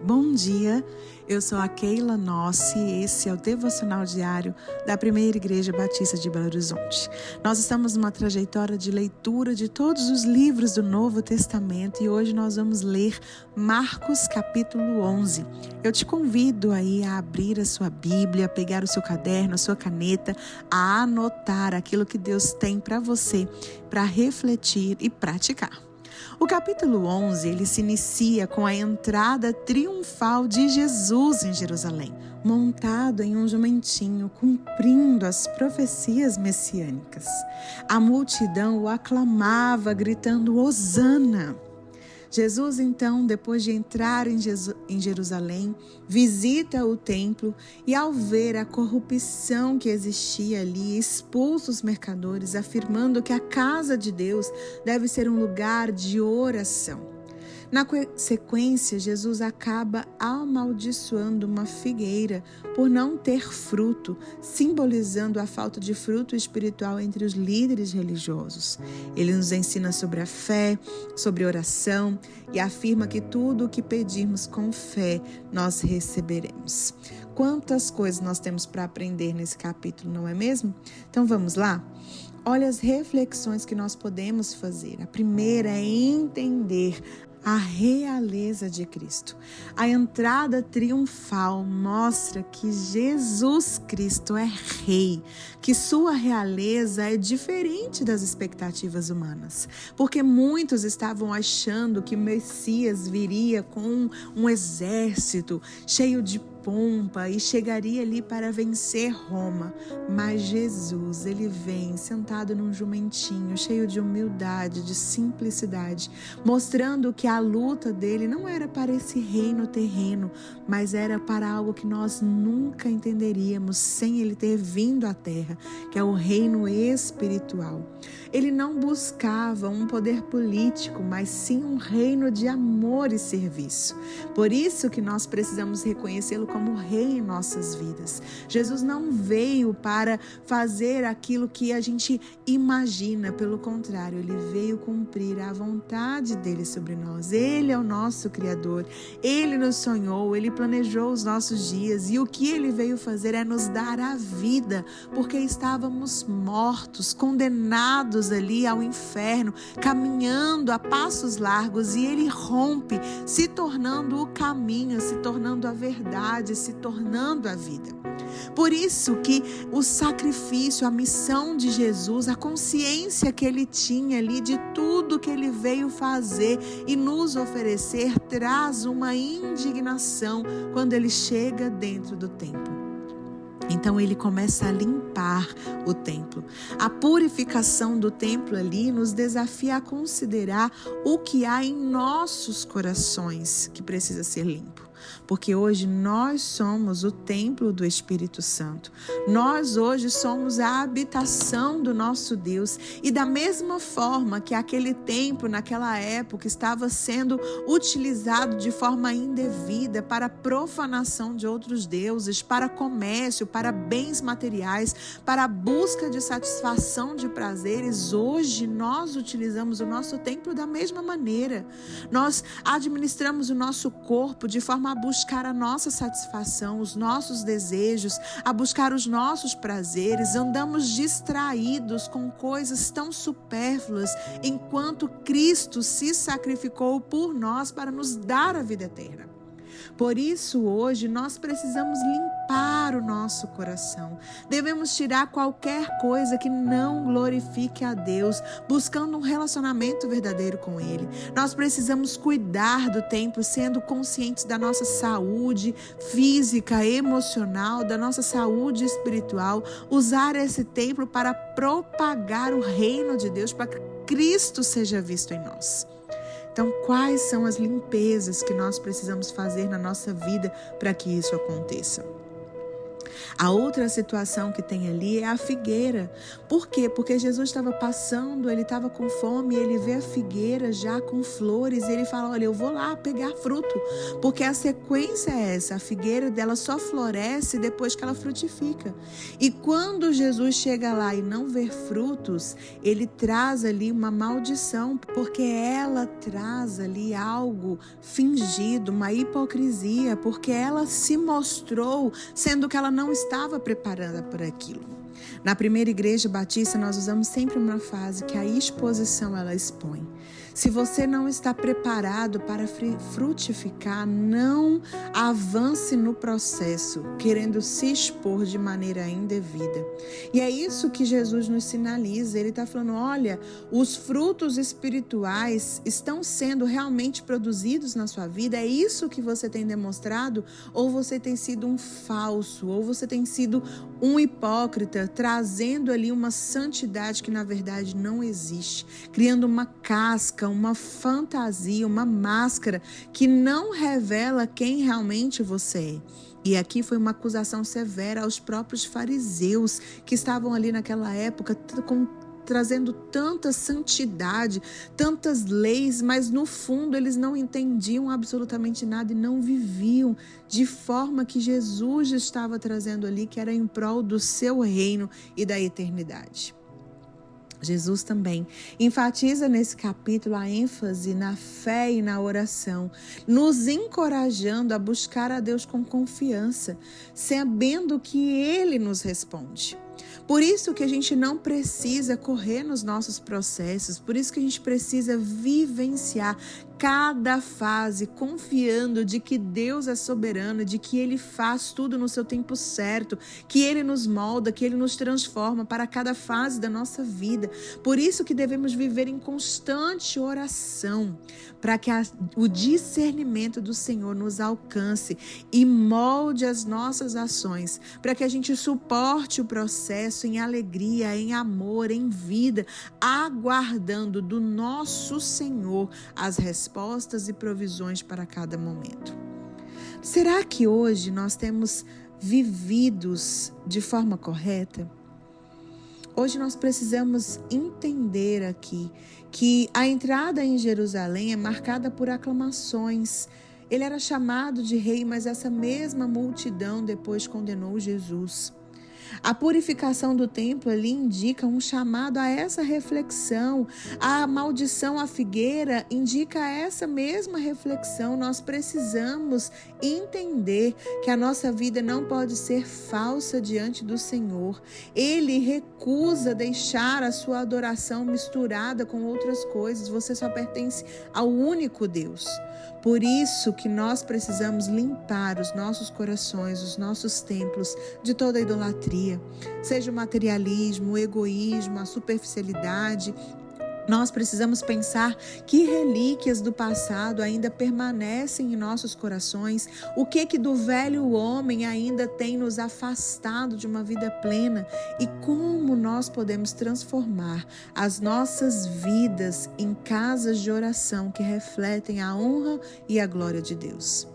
Bom dia, eu sou a Keila Nossi e esse é o Devocional Diário da Primeira Igreja Batista de Belo Horizonte. Nós estamos numa trajetória de leitura de todos os livros do Novo Testamento e hoje nós vamos ler Marcos capítulo 11. Eu te convido aí a abrir a sua Bíblia, a pegar o seu caderno, a sua caneta, a anotar aquilo que Deus tem para você, para refletir e praticar. O capítulo 11, ele se inicia com a entrada triunfal de Jesus em Jerusalém, montado em um jumentinho, cumprindo as profecias messiânicas. A multidão o aclamava, gritando Hosana. Jesus, então, depois de entrar em Jerusalém, visita o templo e, ao ver a corrupção que existia ali, expulsa os mercadores, afirmando que a casa de Deus deve ser um lugar de oração. Na sequência, Jesus acaba amaldiçoando uma figueira por não ter fruto, simbolizando a falta de fruto espiritual entre os líderes religiosos. Ele nos ensina sobre a fé, sobre oração e afirma que tudo o que pedirmos com fé, nós receberemos. Quantas coisas nós temos para aprender nesse capítulo, não é mesmo? Então vamos lá? Olha as reflexões que nós podemos fazer. A primeira é entender a realeza de Cristo. A entrada triunfal mostra que Jesus Cristo é rei, que sua realeza é diferente das expectativas humanas, porque muitos estavam achando que o Messias viria com um exército cheio de pompa e chegaria ali para vencer Roma, mas Jesus, ele vem sentado num jumentinho, cheio de humildade, de simplicidade, mostrando que a luta dele não era para esse reino terreno, mas era para algo que nós nunca entenderíamos sem ele ter vindo à terra, que é o reino espiritual. Ele não buscava um poder político, mas sim um reino de amor e serviço. Por isso que nós precisamos reconhecê-lo como rei em nossas vidas. Jesus não veio para fazer aquilo que a gente imagina, pelo contrário, ele veio cumprir a vontade dele sobre nós. Ele é o nosso Criador, ele nos sonhou, ele planejou os nossos dias e o que ele veio fazer é nos dar a vida, porque estávamos mortos, condenados ali ao inferno, caminhando a passos largos e ele rompe, se tornando o caminho, se tornando a verdade, se tornando a vida. Por isso que o sacrifício, a missão de Jesus, a consciência que ele tinha ali de tudo que ele veio fazer e nos oferecer, traz uma indignação quando ele chega dentro do templo. Então ele começa a limpar o templo. A purificação do templo ali nos desafia a considerar o que há em nossos corações que precisa ser limpo. Porque hoje nós somos o templo do Espírito Santo. Nós hoje somos a habitação do nosso Deus. E da mesma forma que aquele templo naquela época estava sendo utilizado de forma indevida para profanação de outros deuses, para comércio, para bens materiais, para a busca de satisfação de prazeres, hoje nós utilizamos o nosso templo da mesma maneira. Nós administramos o nosso corpo de forma a buscar a nossa satisfação, os nossos desejos, a buscar os nossos prazeres, andamos distraídos com coisas tão supérfluas, enquanto Cristo se sacrificou por nós para nos dar a vida eterna. Por isso, hoje, nós precisamos limpar o nosso coração. Devemos tirar qualquer coisa que não glorifique a Deus, buscando um relacionamento verdadeiro com Ele. Nós precisamos cuidar do templo, sendo conscientes da nossa saúde física, emocional, da nossa saúde espiritual. Usar esse templo para propagar o reino de Deus, para que Cristo seja visto em nós. Então, quais são as limpezas que nós precisamos fazer na nossa vida para que isso aconteça? A outra situação que tem ali é a figueira. Por quê? Porque Jesus estava passando, ele estava com fome, ele vê a figueira já com flores, e ele fala, olha, eu vou lá pegar fruto, porque a sequência é essa, a figueira dela só floresce depois que ela frutifica. E quando Jesus chega lá e não vê frutos, ele traz ali uma maldição, porque ela traz ali algo fingido, uma hipocrisia, porque ela se mostrou sendo que ela não estava preparada para aquilo. Na primeira igreja batista, nós usamos sempre uma frase que a exposição ela expõe. Se você não está preparado para frutificar, não avance no processo, querendo se expor de maneira indevida. E é isso que Jesus nos sinaliza. Ele está falando, olha, os frutos espirituais estão sendo realmente produzidos na sua vida? É isso que você tem demonstrado? Ou você tem sido um falso? Ou você tem sido um hipócrita, trazendo ali uma santidade que na verdade não existe, criando uma casca, uma fantasia, uma máscara que não revela quem realmente você é. E aqui foi uma acusação severa aos próprios fariseus que estavam ali naquela época trazendo tanta santidade, tantas leis, mas no fundo eles não entendiam absolutamente nada e não viviam de forma que Jesus estava trazendo ali, que era em prol do seu reino e da eternidade. Jesus também enfatiza nesse capítulo a ênfase na fé e na oração, nos encorajando a buscar a Deus com confiança, sabendo que Ele nos responde. Por isso que a gente não precisa correr nos nossos processos, por isso que a gente precisa vivenciar cada fase, confiando de que Deus é soberano, de que Ele faz tudo no seu tempo certo, que Ele nos molda, que Ele nos transforma para cada fase da nossa vida. Por isso que devemos viver em constante oração, para que o discernimento do Senhor nos alcance e molde as nossas ações, para que a gente suporte o processo em alegria, em amor, em vida, aguardando do nosso Senhor as respostas e provisões para cada momento. Será que hoje nós temos vividos de forma correta? Hoje nós precisamos entender aqui que a entrada em Jerusalém é marcada por aclamações. Ele era chamado de rei, mas essa mesma multidão depois condenou Jesus. A purificação do templo ali indica um chamado a essa reflexão. A maldição à figueira indica essa mesma reflexão. Nós precisamos entender que a nossa vida não pode ser falsa diante do Senhor. Ele recusa deixar a sua adoração misturada com outras coisas. Você só pertence ao único Deus. Por isso que nós precisamos limpar os nossos corações, os nossos templos de toda a idolatria, seja o materialismo, o egoísmo, a superficialidade. Nós precisamos pensar que relíquias do passado ainda permanecem em nossos corações, o que do velho homem ainda tem nos afastado de uma vida plena e como nós podemos transformar as nossas vidas em casas de oração que refletem a honra e a glória de Deus.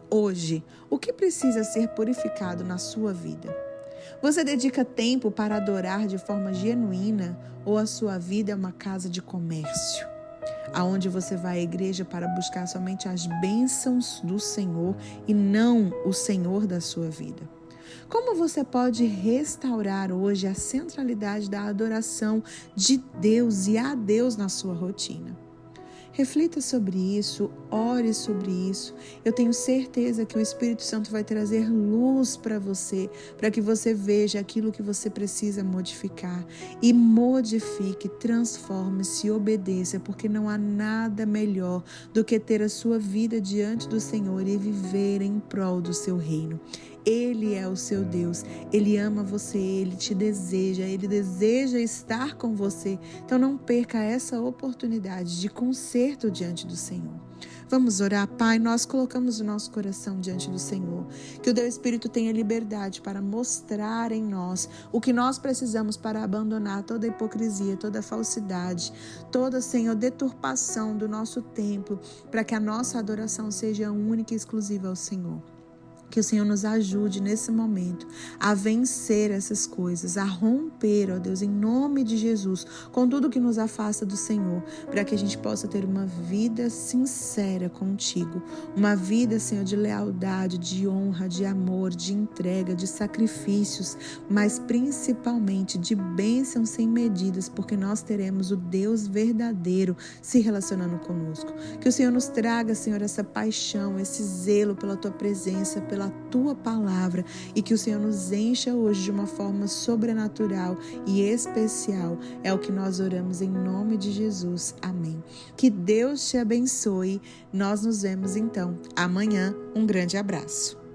Hoje, o que precisa ser purificado na sua vida? Você dedica tempo para adorar de forma genuína ou a sua vida é uma casa de comércio, aonde você vai à igreja para buscar somente as bênçãos do Senhor e não o Senhor da sua vida? Como você pode restaurar hoje a centralidade da adoração de Deus e a Deus na sua rotina? Reflita sobre isso, ore sobre isso. Eu tenho certeza que o Espírito Santo vai trazer luz para você, para que você veja aquilo que você precisa modificar. E modifique, transforme-se, obedeça, porque não há nada melhor do que ter a sua vida diante do Senhor e viver em prol do seu reino. Ele é o seu Deus, Ele ama você, Ele te deseja, Ele deseja estar com você. Então não perca essa oportunidade de conserto diante do Senhor. Vamos orar, Pai, nós colocamos o nosso coração diante do Senhor. Que o Teu Espírito tenha liberdade para mostrar em nós o que nós precisamos para abandonar toda hipocrisia, toda falsidade, toda, Senhor, deturpação do nosso templo, para que a nossa adoração seja única e exclusiva ao Senhor. Que o Senhor nos ajude nesse momento a vencer essas coisas, a romper, ó Deus, em nome de Jesus, com tudo que nos afasta do Senhor, para que a gente possa ter uma vida sincera contigo, uma vida, Senhor, de lealdade, de honra, de amor, de entrega, de sacrifícios, mas principalmente de bênçãos sem medidas, porque nós teremos o Deus verdadeiro se relacionando conosco. Que o Senhor nos traga, Senhor, essa paixão, esse zelo pela tua presença, pela tua palavra, e que o Senhor nos encha hoje de uma forma sobrenatural e especial. É o que nós oramos em nome de Jesus. Amém. Que Deus te abençoe. Nós nos vemos então amanhã. Um grande abraço.